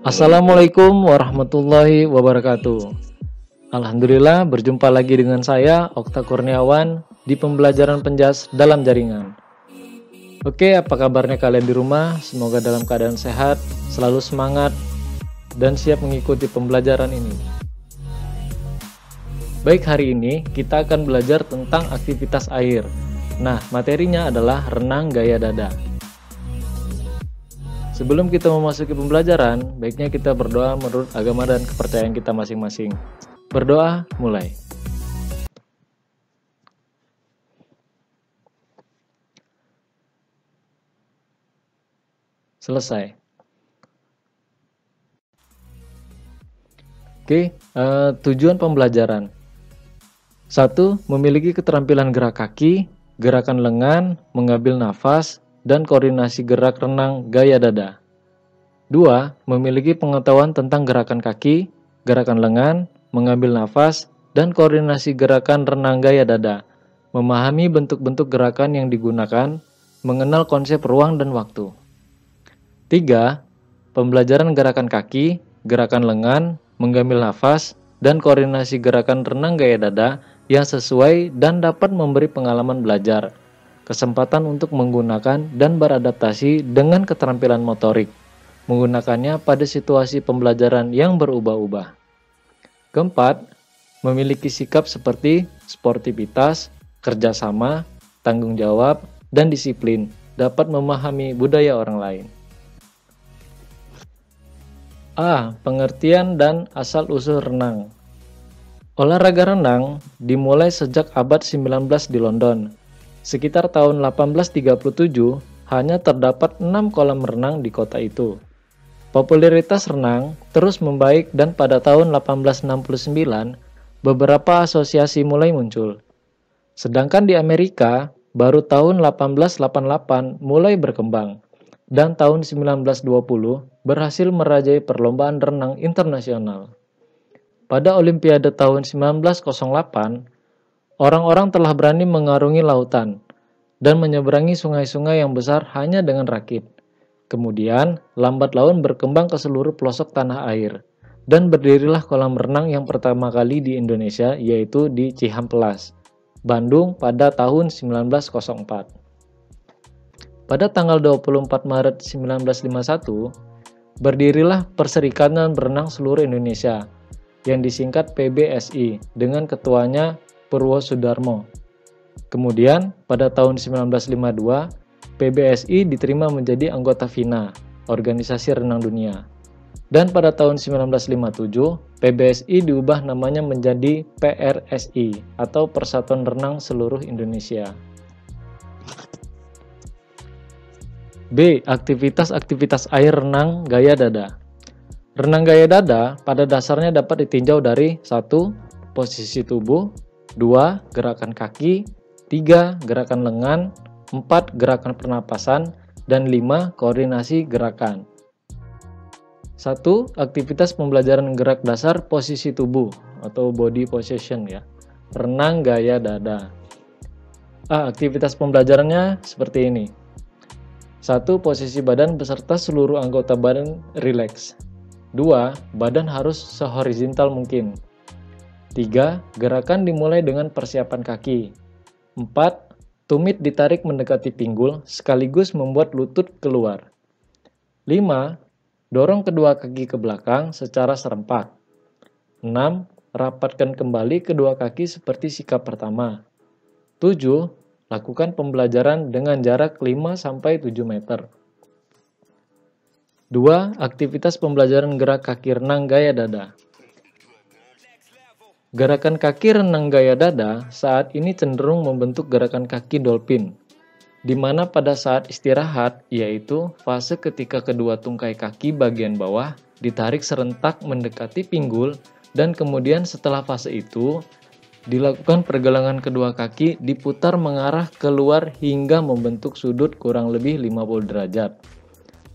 Assalamualaikum warahmatullahi wabarakatuh. Alhamdulillah berjumpa lagi dengan saya Okta Kurniawan di pembelajaran penjas dalam jaringan. Oke, apa kabarnya kalian di rumah? Semoga dalam keadaan sehat, selalu semangat, dan siap mengikuti pembelajaran ini. Baik, hari ini kita akan belajar tentang aktivitas air. Nah, materinya adalah renang gaya dada. Sebelum kita memasuki pembelajaran, baiknya kita berdoa menurut agama dan kepercayaan kita masing-masing. Berdoa, mulai. Selesai. Oke, tujuan pembelajaran. 1. Memiliki keterampilan gerak kaki, gerakan lengan, mengambil nafas, dan koordinasi gerak renang gaya dada. 2. Memiliki pengetahuan tentang gerakan kaki, gerakan lengan, mengambil nafas, dan koordinasi gerakan renang gaya dada. Memahami bentuk-bentuk gerakan yang digunakan, mengenal konsep ruang dan waktu. 3. Pembelajaran gerakan kaki, gerakan lengan, mengambil nafas, dan koordinasi gerakan renang gaya dada yang sesuai dan dapat memberi pengalaman belajar, kesempatan untuk menggunakan dan beradaptasi dengan keterampilan motorik, menggunakannya pada situasi pembelajaran yang berubah-ubah. Keempat, memiliki sikap seperti sportivitas, kerjasama, tanggung jawab, dan disiplin, dapat memahami budaya orang lain. A. Pengertian dan asal-usul renang. Olahraga renang dimulai sejak abad 19 di London. Sekitar tahun 1837, hanya terdapat 6 kolam renang di kota itu. Popularitas renang terus membaik dan pada tahun 1869, beberapa asosiasi mulai muncul. Sedangkan di Amerika, baru tahun 1888 mulai berkembang, dan tahun 1920 berhasil merajai perlombaan renang internasional. Pada Olimpiade tahun 1908, orang-orang telah berani mengarungi lautan dan menyeberangi sungai-sungai yang besar hanya dengan rakit. Kemudian, lambat laun berkembang ke seluruh pelosok tanah air, dan berdirilah kolam renang yang pertama kali di Indonesia, yaitu di Cihampelas, Bandung pada tahun 1904. Pada tanggal 24 Maret 1951, berdirilah Perserikatan Berenang Seluruh Indonesia, yang disingkat PBSI, dengan ketuanya Purwosudarmo. Kemudian, pada tahun 1952, PBSI diterima menjadi anggota FINA, Organisasi Renang Dunia. Dan pada tahun 1957, PBSI diubah namanya menjadi PRSI, atau Persatuan Renang Seluruh Indonesia. B. Aktivitas-aktivitas air renang gaya dada. Renang gaya dada pada dasarnya dapat ditinjau dari 1. Posisi tubuh, 2. Gerakan kaki, 3. Gerakan lengan, 4. Gerakan pernapasan, dan 5. Koordinasi gerakan. 1. Aktivitas pembelajaran gerak dasar posisi tubuh atau body position ya. Renang gaya dada. Aktivitas pembelajarannya seperti ini. 1. Posisi badan beserta seluruh anggota badan rileks. 2. Badan harus sehorizontal mungkin. 3. Gerakan dimulai dengan persiapan kaki. 4. Tumit ditarik mendekati pinggul sekaligus membuat lutut keluar. 5. Dorong kedua kaki ke belakang secara serempak. 6. Rapatkan kembali kedua kaki seperti sikap pertama. 7. Lakukan pembelajaran dengan jarak 5-7 meter. 2. Aktivitas pembelajaran gerak kaki renang gaya dada. Gerakan kaki renang gaya dada saat ini cenderung membentuk gerakan kaki dolphin, di mana pada saat istirahat, yaitu fase ketika kedua tungkai kaki bagian bawah ditarik serentak mendekati pinggul, dan kemudian setelah fase itu, dilakukan pergelangan kedua kaki diputar mengarah keluar hingga membentuk sudut kurang lebih 50 derajat.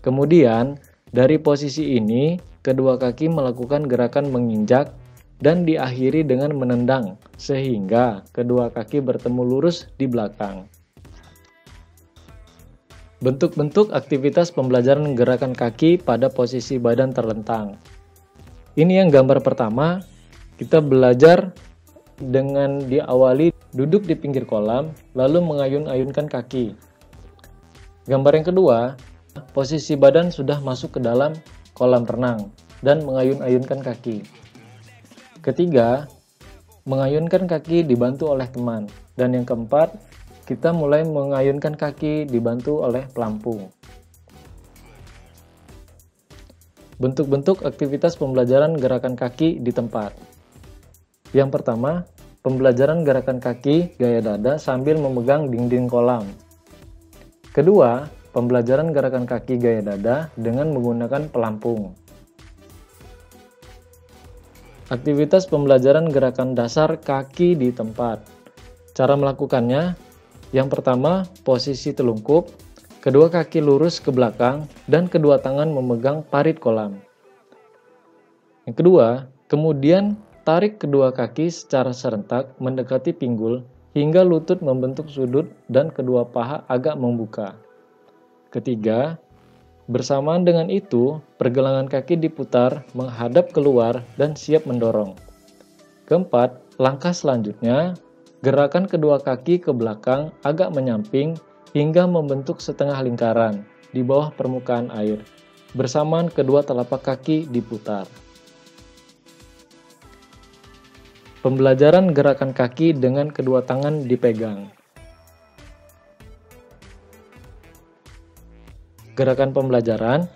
Kemudian, dari posisi ini, kedua kaki melakukan gerakan menginjak dan diakhiri dengan menendang, sehingga kedua kaki bertemu lurus di belakang. Bentuk-bentuk aktivitas pembelajaran gerakan kaki pada posisi badan terlentang. Ini yang gambar pertama, kita belajar dengan diawali duduk di pinggir kolam, lalu mengayun-ayunkan kaki. Gambar yang kedua, posisi badan sudah masuk ke dalam kolam renang dan mengayun-ayunkan kaki. Ketiga, mengayunkan kaki dibantu oleh teman. Dan yang keempat, kita mulai mengayunkan kaki dibantu oleh pelampung. Bentuk-bentuk aktivitas pembelajaran gerakan kaki di tempat. Yang pertama, pembelajaran gerakan kaki gaya dada sambil memegang dinding kolam. Kedua, pembelajaran gerakan kaki gaya dada dengan menggunakan pelampung. Aktivitas pembelajaran gerakan dasar kaki di tempat. Cara melakukannya, yang pertama, posisi telungkup, kedua kaki lurus ke belakang, dan kedua tangan memegang parit kolam. Yang kedua, kemudian tarik kedua kaki secara serentak mendekati pinggul hingga lutut membentuk sudut dan kedua paha agak membuka. Ketiga, bersamaan dengan itu, pergelangan kaki diputar menghadap keluar dan siap mendorong. Keempat, langkah selanjutnya, gerakan kedua kaki ke belakang agak menyamping hingga membentuk setengah lingkaran di bawah permukaan air. Bersamaan kedua telapak kaki diputar. Pembelajaran gerakan kaki dengan kedua tangan dipegang. Gerakan pembelajaran.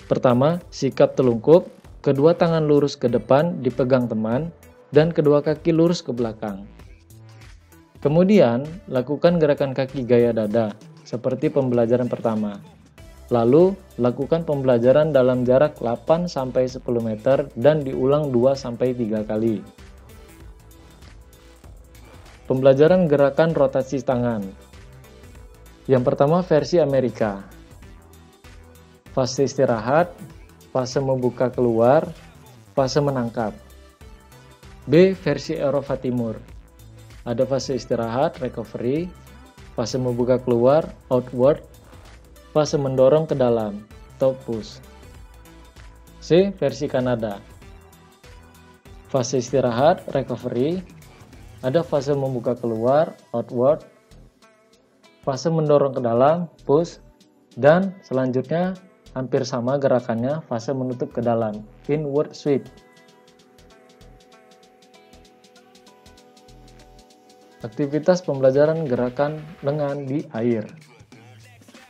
Pertama, sikap telungkup, kedua tangan lurus ke depan dipegang teman, dan kedua kaki lurus ke belakang. Kemudian, lakukan gerakan kaki gaya dada, seperti pembelajaran pertama. Lalu, lakukan pembelajaran dalam jarak 8-10 meter dan diulang 2-3 kali. Pembelajaran gerakan rotasi tangan. Yang pertama, versi Amerika. Fase istirahat, fase membuka keluar, fase menangkap. B. Versi Eropa Timur. Ada fase istirahat, recovery, fase membuka keluar, outward, fase mendorong ke dalam, top push. C. Versi Kanada. Fase istirahat, recovery, ada fase membuka keluar, outward, fase mendorong ke dalam, push, dan selanjutnya hampir sama gerakannya, fase menutup ke dalam, inward sweep. Aktivitas pembelajaran gerakan lengan di air.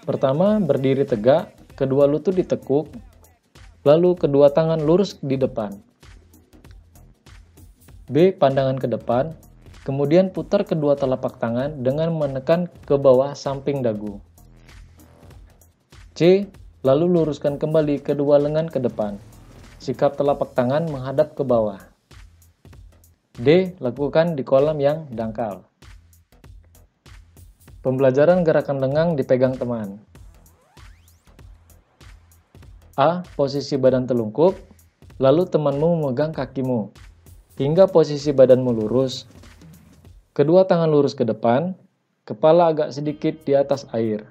Pertama, berdiri tegak, kedua lutut ditekuk, lalu kedua tangan lurus di depan. B. Pandangan ke depan, kemudian putar kedua telapak tangan dengan menekan ke bawah samping dagu. C. Lalu luruskan kembali kedua lengan ke depan. Sikap telapak tangan menghadap ke bawah. D. Lakukan di kolam yang dangkal. Pembelajaran gerakan lengan dipegang teman. A. Posisi badan telungkup, lalu temanmu memegang kakimu, hingga posisi badanmu lurus. Kedua tangan lurus ke depan, kepala agak sedikit di atas air.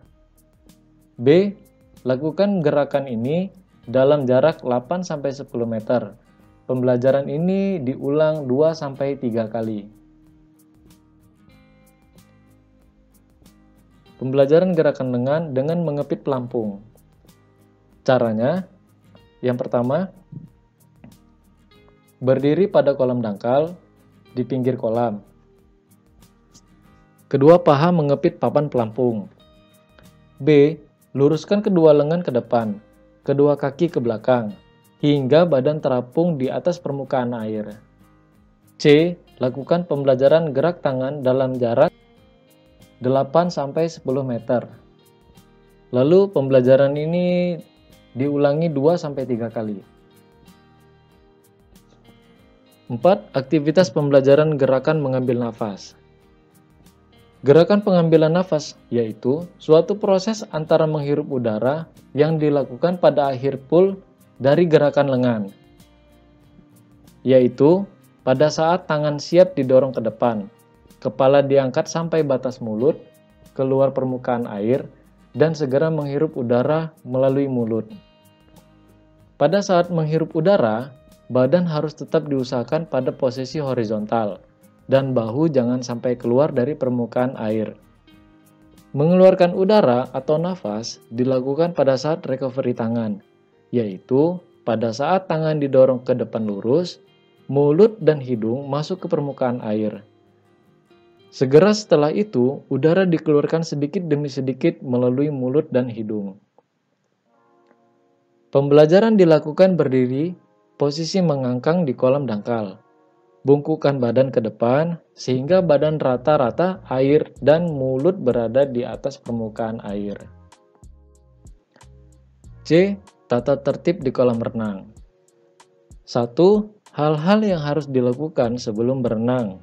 B. Lakukan gerakan ini dalam jarak 8-10 meter. Pembelajaran ini diulang 2-3 kali. Pembelajaran gerakan lengan dengan mengepit pelampung. Caranya, yang pertama, berdiri pada kolam dangkal di pinggir kolam. Kedua paha mengepit papan pelampung. B. Luruskan kedua lengan ke depan, kedua kaki ke belakang, hingga badan terapung di atas permukaan air. C. Lakukan pembelajaran gerak tangan dalam jarak 8-10 meter. Lalu pembelajaran ini diulangi 2-3 kali. 4. Aktivitas pembelajaran gerakan mengambil nafas. Gerakan pengambilan nafas yaitu suatu proses antara menghirup udara yang dilakukan pada akhir pull dari gerakan lengan, yaitu pada saat tangan siap didorong ke depan, kepala diangkat sampai batas mulut, keluar permukaan air, dan segera menghirup udara melalui mulut. Pada saat menghirup udara, badan harus tetap diusahakan pada posisi horizontal, dan bahu jangan sampai keluar dari permukaan air. Mengeluarkan udara atau nafas dilakukan pada saat recovery tangan, yaitu pada saat tangan didorong ke depan lurus, mulut dan hidung masuk ke permukaan air. Segera setelah itu, udara dikeluarkan sedikit demi sedikit melalui mulut dan hidung. Pembelajaran dilakukan berdiri, posisi mengangkang di kolam dangkal. Bungkukkan badan ke depan sehingga badan rata-rata air dan mulut berada di atas permukaan air. C. Tata tertib di kolam renang. 1. Hal-hal yang harus dilakukan sebelum berenang.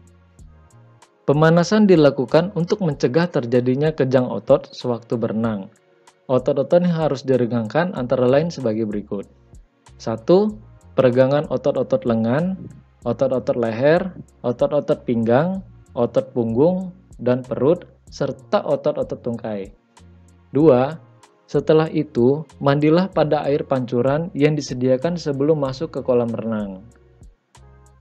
Pemanasan dilakukan untuk mencegah terjadinya kejang otot sewaktu berenang. Otot-otot yang harus diregangkan antara lain sebagai berikut. 1. Peregangan otot-otot lengan, otot-otot leher, otot-otot pinggang, otot punggung dan perut, serta otot-otot tungkai. 2. Setelah itu, mandilah pada air pancuran yang disediakan sebelum masuk ke kolam renang.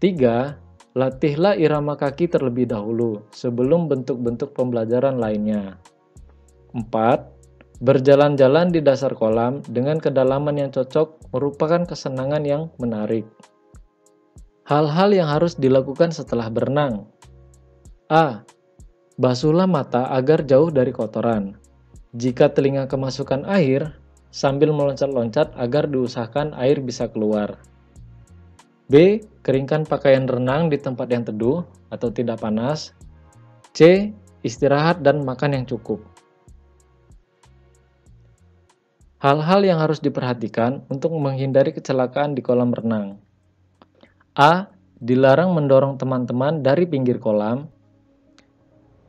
3. Latihlah irama kaki terlebih dahulu sebelum bentuk-bentuk pembelajaran lainnya. 4. Berjalan-jalan di dasar kolam dengan kedalaman yang cocok merupakan kesenangan yang menarik. Hal-hal yang harus dilakukan setelah berenang. A. Basuhlah mata agar jauh dari kotoran. Jika telinga kemasukan air, sambil meloncat-loncat agar diusahakan air bisa keluar. B. Keringkan pakaian renang di tempat yang teduh atau tidak panas. C. Istirahat dan makan yang cukup. Hal-hal yang harus diperhatikan untuk menghindari kecelakaan di kolam renang. A. Dilarang mendorong teman-teman dari pinggir kolam.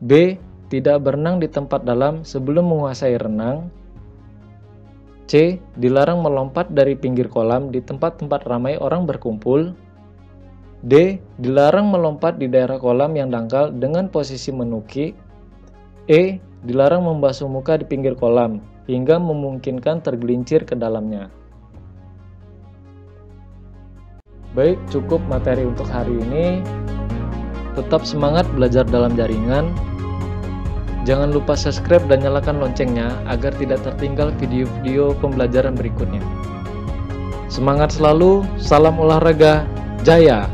B. Tidak berenang di tempat dalam sebelum menguasai renang. C. Dilarang melompat dari pinggir kolam di tempat-tempat ramai orang berkumpul. D. Dilarang melompat di daerah kolam yang dangkal dengan posisi menukik. E. Dilarang membasuh muka di pinggir kolam hingga memungkinkan tergelincir ke dalamnya. Baik, cukup materi untuk hari ini. Tetap semangat belajar dalam jaringan. Jangan lupa subscribe dan nyalakan loncengnya agar tidak tertinggal video-video pembelajaran berikutnya. Semangat selalu, salam olahraga, jaya!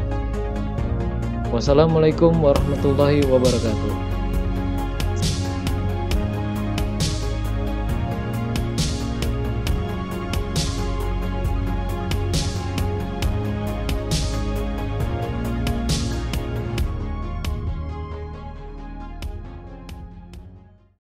Wassalamualaikum warahmatullahi wabarakatuh.